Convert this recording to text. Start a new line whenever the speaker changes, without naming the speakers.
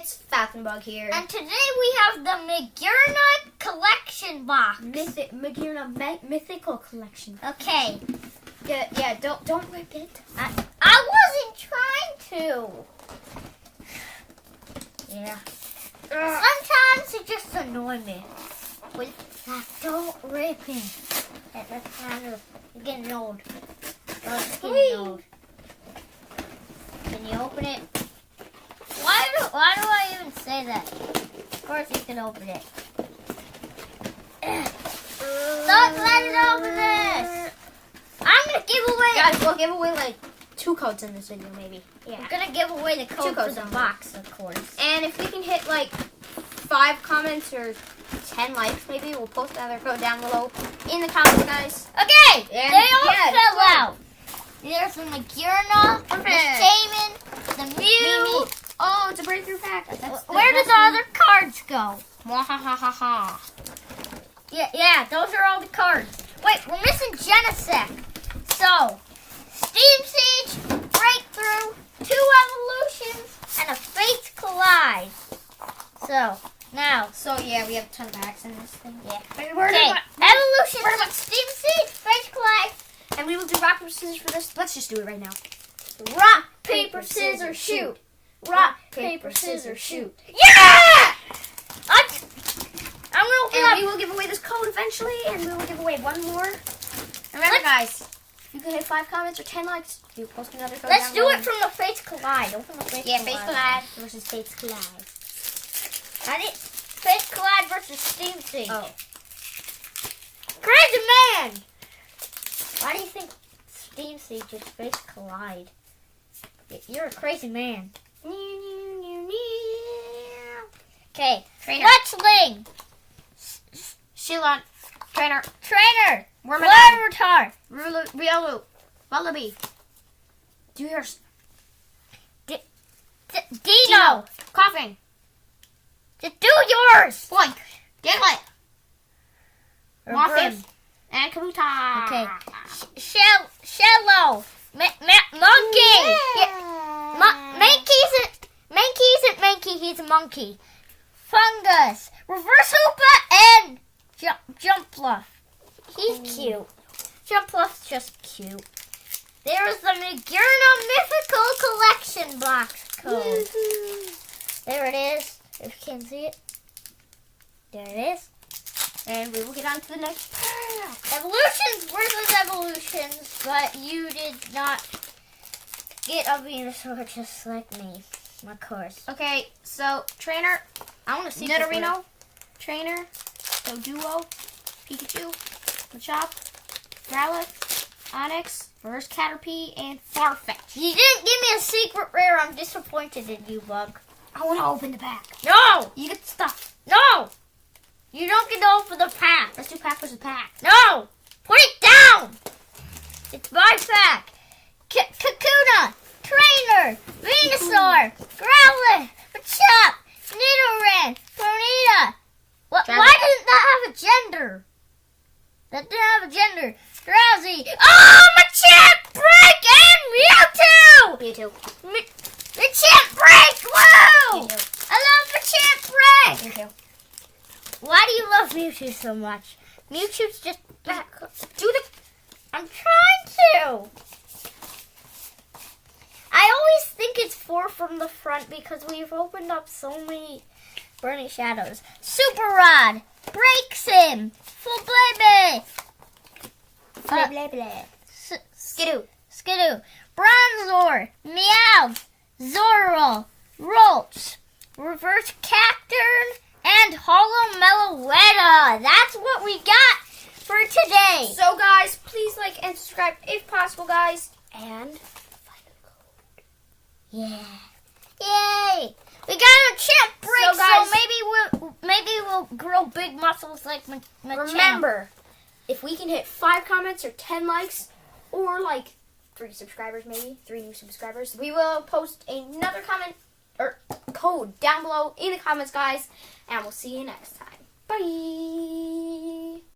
it's Falcon and Bug here.
And today we have the Magearna Collection box.
Magearna Mythical Collection.
Okay.
Yeah, don't rip it.
I wasn't trying to. Yeah. Sometimes it just annoys me. With that, don't rip it. That's kind of getting old. It's getting old. Can you open it? Why do I even say that? Of course you can open it. Don't let it open this! I'm gonna give away.
Guys, we'll give away like 2 codes in this video, maybe. Yeah.
We're gonna give away the code for the box, of course.
And if we can hit like 5 comments or 10 likes, maybe we'll post another code down below in the comments, guys.
Okay,
And
they all
yeah,
fell out. There's the Magearna, the Shaman, the Mew.
Oh, it's a breakthrough pack.
Where did the other cards go?
Mwahahaha.
Yeah, those are all the cards. Wait, we're missing Genesect. So, Steam Siege, Breakthrough, 2 Evolutions, and a Fates Collide. So, now.
So, yeah, we have a ton of packs in this thing.
Yeah. Okay, Evolutions, Steam Siege, Fates Collide.
And we will do rock, paper, scissors for this. Let's just do it right now.
Rock, paper, scissors, shoot.
Rock, paper, scissors, shoot.
Yeah! I'm gonna open
And
up.
we will give away this code eventually, and we will give away 1 more. Remember, guys, if you can hit 5 comments or 10 likes, we'll post another code.
Let's do it from the Fates Collide. Open the Fates Collide.
Fates Collide versus Fates Collide.
Fates Collide versus Steam Siege.
Oh.
Crazy man! Why do you think Steam Siege is Fates Collide? You're a crazy man. Okay, Fletchling!
Shilon. Trainer.
Larvitar!
Riolu. Wallaby. Do yours.
Dino!
Coughing.
Just do yours!
Boink. Diglett. Muffin.
Reverse.
And Kabuta.
Okay. Shello! Monkey! Mankey isn't Mankey, he's a monkey. Fungus! Reverse Hoopa and Jumpluff. He's cute. Jumpluff's just cute. There's the Magearna Mythical Collection box code. There it is. If you can see it. There it is.
And we will get on to the next pack.
Evolutions versus Evolutions, but you did not get a Venusaur just like me, of course.
Okay, so Trainer.
I want to see
Nidorino. Trainer. Doduo. Pikachu. Machop. Growlithe. Onix. Reverse Caterpie. And Farfetch.
You didn't give me a secret rare. I'm disappointed in you, Bug.
I want to open the pack.
No!
You get the stuff.
No! You don't get to open the pack.
Let's do pack versus pack.
No! Put it down! It's my pack. Kakuna, Trainer, Venusaur, Growlithe, Machop, Nidoran, Ponyta. Why didn't that have a gender? That didn't have a gender. Drowsy. Oh, Machop, Break, and Mewtwo! Machop, Break, woo! I love Machop, Break! Why do you love Mewtwo so much? Mewtwo's just back. I'm trying to. I always think it's 4 from the front because we've opened up so many Burning Shadows. Super Rod breaks him. Full baby. Skidoo. Bronzor. Meowth. Zorro. Rolch. Reverse Cacturn. And Hollow Meloetta. That's what we got for today.
So, guys, please like and subscribe if possible, guys. And find a code.
Yeah. Yay! We got a champ break,
So, guys,
maybe we'll grow big muscles like my
remember, if we can hit 5 comments or 10 likes, or like 3 subscribers, maybe 3 new subscribers, we will post another comment or code down below in the comments, guys. And we'll see you next time. Bye.